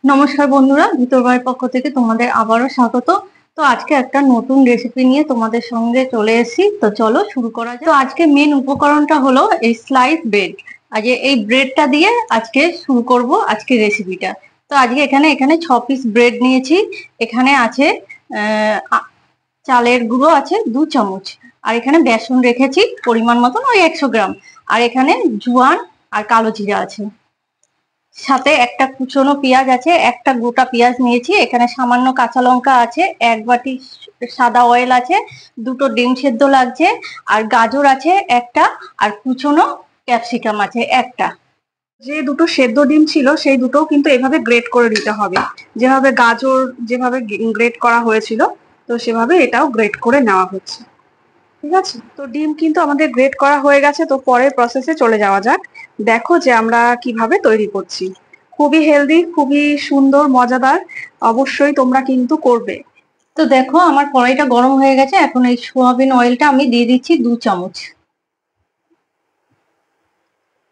নমস্কার বন্ধুরা, ভিতর বাড়ির পক্ষ থেকে তোমাদের আবারও স্বাগত। তো আজকে একটা নতুন রেসিপি নিয়ে তোমাদের সঙ্গে চলে এসেছি। তো চলো শুরু করা যাক। তো আজকে মেন উপকরণটা হলো এই স্লাইস ব্রেড। আজ এই ব্রেডটা দিয়ে আজকে শুরু করব আজকে রেসিপিটা। তো আজকে এখানে 6 পিস ব্রেড নিয়েছি। এখানে আছে চালের গুঁড়ো আছে 2 চামচ, আর এখানে বেসন রেখেছি পরিমাণ মতন, ওই 100 গ্রাম। আর এখানে জোয়ান আর কালো জিরা আছে। সাথে একটা কুচনো পেঁয়াজ আছে, একটা গোটা পেঁয়াজ নিয়েছি। এখানে সামান্য কাঁচা লঙ্কা আছে, 1 বাটি সাদা অয়েল আছে, 2টো ডিম সেদ্ধ লাগছে, আর গাজর আছে একটা, আর কুচনো ক্যাপসিকাম আছে একটা। যে দুটো সেদ্ধ ডিম ছিল সেই দুটো কিন্তু এভাবে গ্রেট করে দিতে হবে, যেভাবে গাজর যেভাবে গ্রেট করা হয়েছিল তো সেভাবে এটাও গ্রেট করে নেওয়া হচ্ছে। ঠিক আছে, তো ডিম কিন্তু আমাদের গ্রেট করা হয়ে গেছে। তো পরের প্রসেসে চলে যাওয়া যাক। দেখো যে আমরা কিভাবে তৈরি করছি। খুবই হেলদি, খুবই সুন্দর, মজাদার। অবশ্যই তোমরা কিন্তু করবে। তো দেখো আমার কড়াইটা গরম হয়ে গেছে। এখন এই সোয়াবিন অয়েলটা আমি দিয়ে দিচ্ছি 2 চামচ।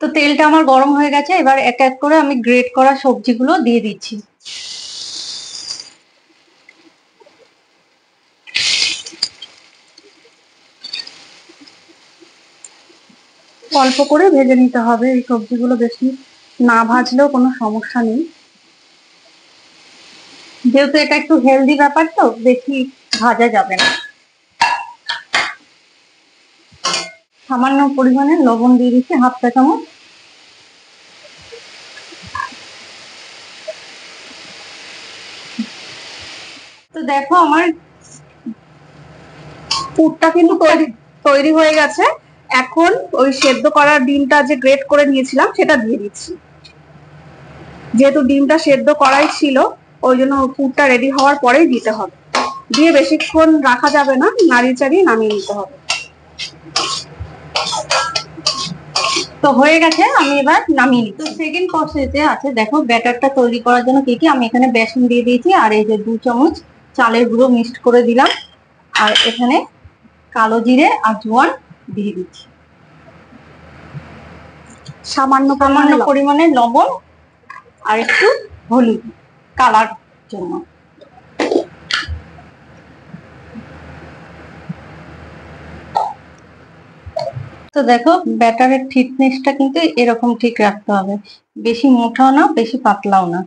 তো তেলটা আমার গরম হয়ে গেছে, এবার এক এক করে আমি গ্রেট করা সবজিগুলো দিয়ে দিচ্ছি। অল্প করে ভেজে নিতে হবে এই সবজিগুলো, বেশি না ভাজলেও কোনো সমস্যা নেই। যেহেতু এটা একটু হেলদি ব্যাপার, তো বেশি ভাজা যাবে না। সামান্য পরিমাণে লবণ দিয়ে দিচ্ছি, 1/2 চা চামচ। তো দেখো আমার পুরটা কিন্তু তৈরি হয়ে গেছে। এখন ওই সেদ্ধ করা ডিমটা যে গ্রেট করে নিয়েছিলাম সেটা দিয়ে দিচ্ছি। যেহেতু ডিমটা সেদ্ধ করাই ছিল ওই জন্য পুরটা রেডি হওয়ার পরেই দিতে হবে। দিয়ে বেশিক্ষণ রাখা যাবে না, নাড়িয়ে চাড়িয়ে নামিয়ে নিতে হবে। তো হয়ে গেছে, আমি এবার নামিয়ে নিই। তো সেকেন্ড প্রসেসে আছে, দেখো ব্যাটারটা তৈরি করার জন্য কি কি আমি এখানে বেসন দিয়ে দিয়েছি, আর এই যে 2 চামচ চালের গুঁড়ো মিক্সড করে দিলাম, আর এখানে কালো জিরে আর জোয়ান দিয়ে দিচ্ছি। সামান্য পরিমাণে লবণ আর একটু হলুদ কালার জন্য। তো দেখো ব্যাটারের থিকনেসটা কিন্তু এরকম ঠিক রাখতে হবে, বেশি মোটাও না বেশি পাতলাও না।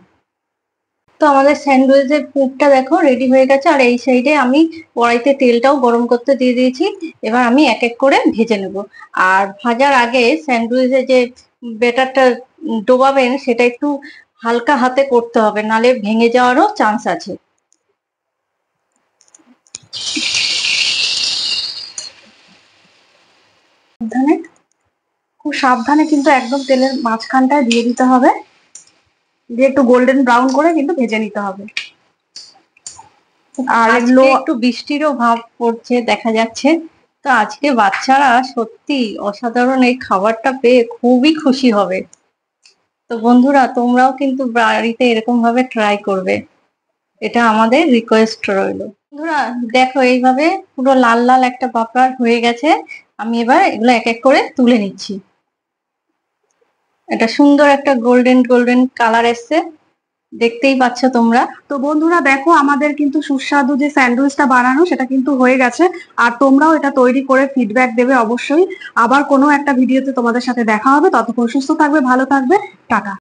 তো আমাদের স্যান্ডউইচের পুরটা দেখো রেডি হয়ে গেছে, আর এই সাইডে আমি কড়াইতে তেলটাও গরম করতে দিয়ে দিয়েছি। এবার আমি এক এক করে ভেজে নেব। আর ভাজার আগে স্যান্ডউইচে যে ব্যাটারটা ডোবাবেন সেটা একটু হালকা হাতে করতে হবে, নালে ভেঙে যাওয়ারও চান্স আছে। খুব সাবধানে কিন্তু একদম তেলের মাঝখানটায় দিয়ে দিতে হবে, দিয়ে একটু গোল্ডেন ব্রাউন করে কিন্তু ভেজে নিতে হবে। আর এগুলো একটু বৃষ্টিরও ভাব পড়ছে দেখা যাচ্ছে। তো আজকে বাচ্চারা সত্যি অসাধারণ, এই খাবারটা পেয়ে খুবই খুশি হবে। তো বন্ধুরা তোমরাও কিন্তু বাড়িতে এরকম ভাবে ট্রাই করবে, এটা আমাদের রিকোয়েস্ট রইলো। বন্ধুরা দেখো এইভাবে পুরো লাল লাল একটা পাপড় হয়ে গেছে। আমি এবার এগুলো এক এক করে তুলে নিচ্ছি। এটা সুন্দর একটা গোল্ডেন গোল্ডেন কালার এসছে, দেখতেই পাচ্ছ তোমরা। তো বন্ধুরা দেখো আমাদের কিন্তু সুস্বাদু যে স্যান্ডউইচটা বানানো সেটা কিন্তু হয়ে গেছে। আর তোমরাও এটা তৈরি করে ফিডব্যাক দেবে অবশ্যই। আবার কোনো একটা ভিডিওতে তোমাদের সাথে দেখা হবে। ততক্ষণ সুস্থ থাকবে, ভালো থাকবে, টাটা।